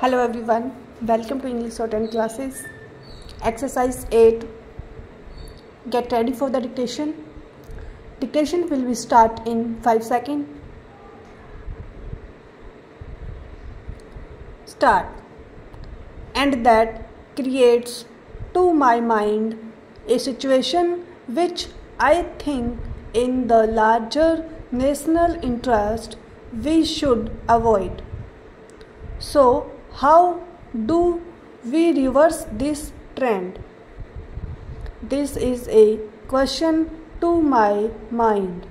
Hello everyone, welcome to English Short Hand classes. Exercise 8. Get ready for the dictation. Dictation will be start in 5 seconds. Start. And that creates to my mind a situation which I think in the larger national interest we should avoid. So, how do we reverse this trend? This is a question to my mind.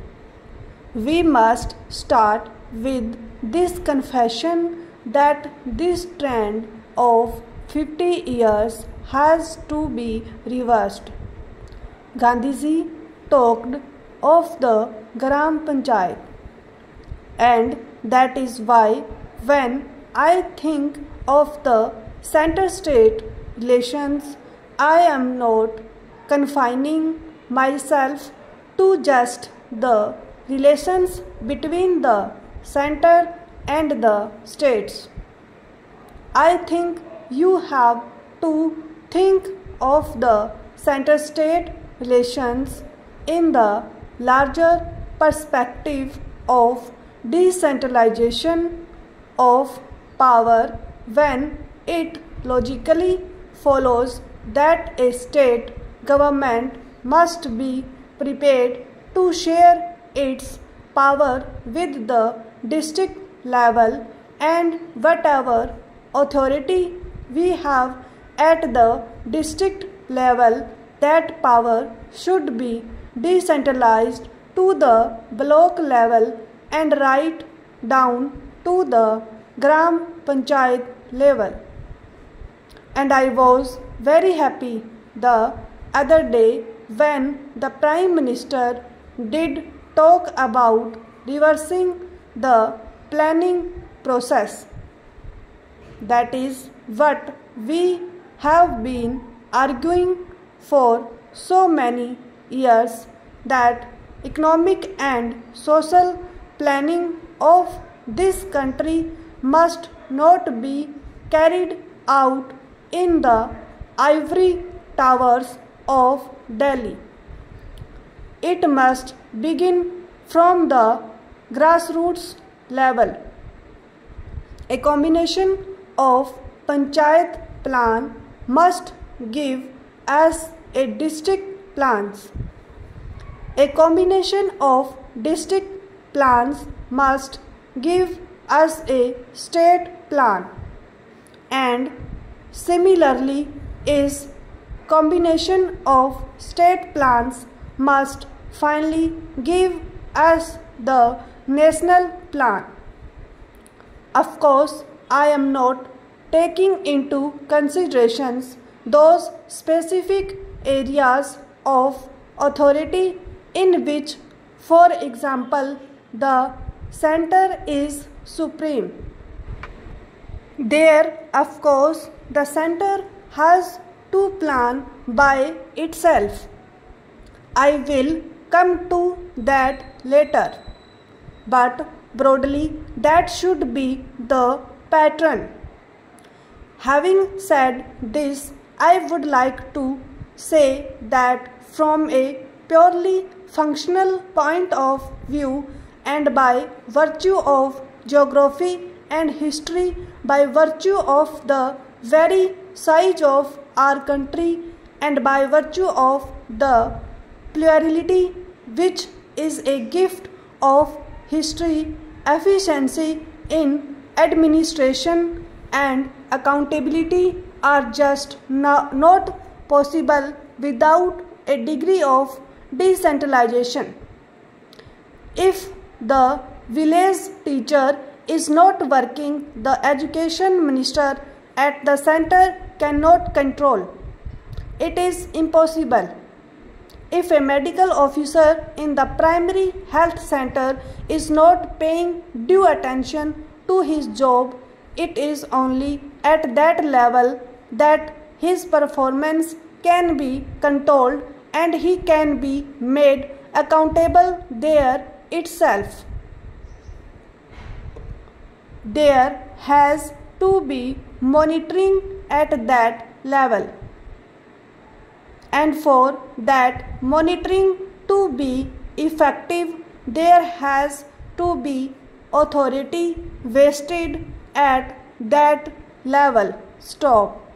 We must start with this confession that this trend of 50 years has to be reversed. Gandhiji talked of the Gram Panchayat, and that is why when I think of the center-state relations, I am not confining myself to just the relations between the center and the states. I think you have to think of the center-state relations in the larger perspective of decentralization of power when it logically follows that a state government must be prepared to share its power with the district level, and whatever authority we have at the district level, that power should be decentralized to the block level and right down to the Gram Panchayat level. And I was very happy the other day when the Prime Minister did talk about reversing the planning process. That is what we have been arguing for so many years, that economic and social planning of this country must not be carried out in the ivory towers of Delhi. It must begin from the grassroots level. A combination of Panchayat plan must give us a district plans. A combination of district plans must give as a state plan, and similarly is combination of state plans must finally give us the national plan. Of course, I am not taking into considerations those specific areas of authority in which, for example, the center is supreme. There, of course, the center has to plan by itself. I will come to that later. But broadly, that should be the pattern. Having said this, I would like to say that from a purely functional point of view, and by virtue of geography and history, by virtue of the very size of our country, and by virtue of the plurality which is a gift of history, efficiency in administration and accountability are just not possible without a degree of decentralization. If the village teacher is not working, the education minister at the center cannot control. It is impossible. If a medical officer in the primary health center is not paying due attention to his job, it is only at that level that his performance can be controlled and he can be made accountable there itself. There has to be monitoring at that level. And for that monitoring to be effective, there has to be authority vested at that level. Stop.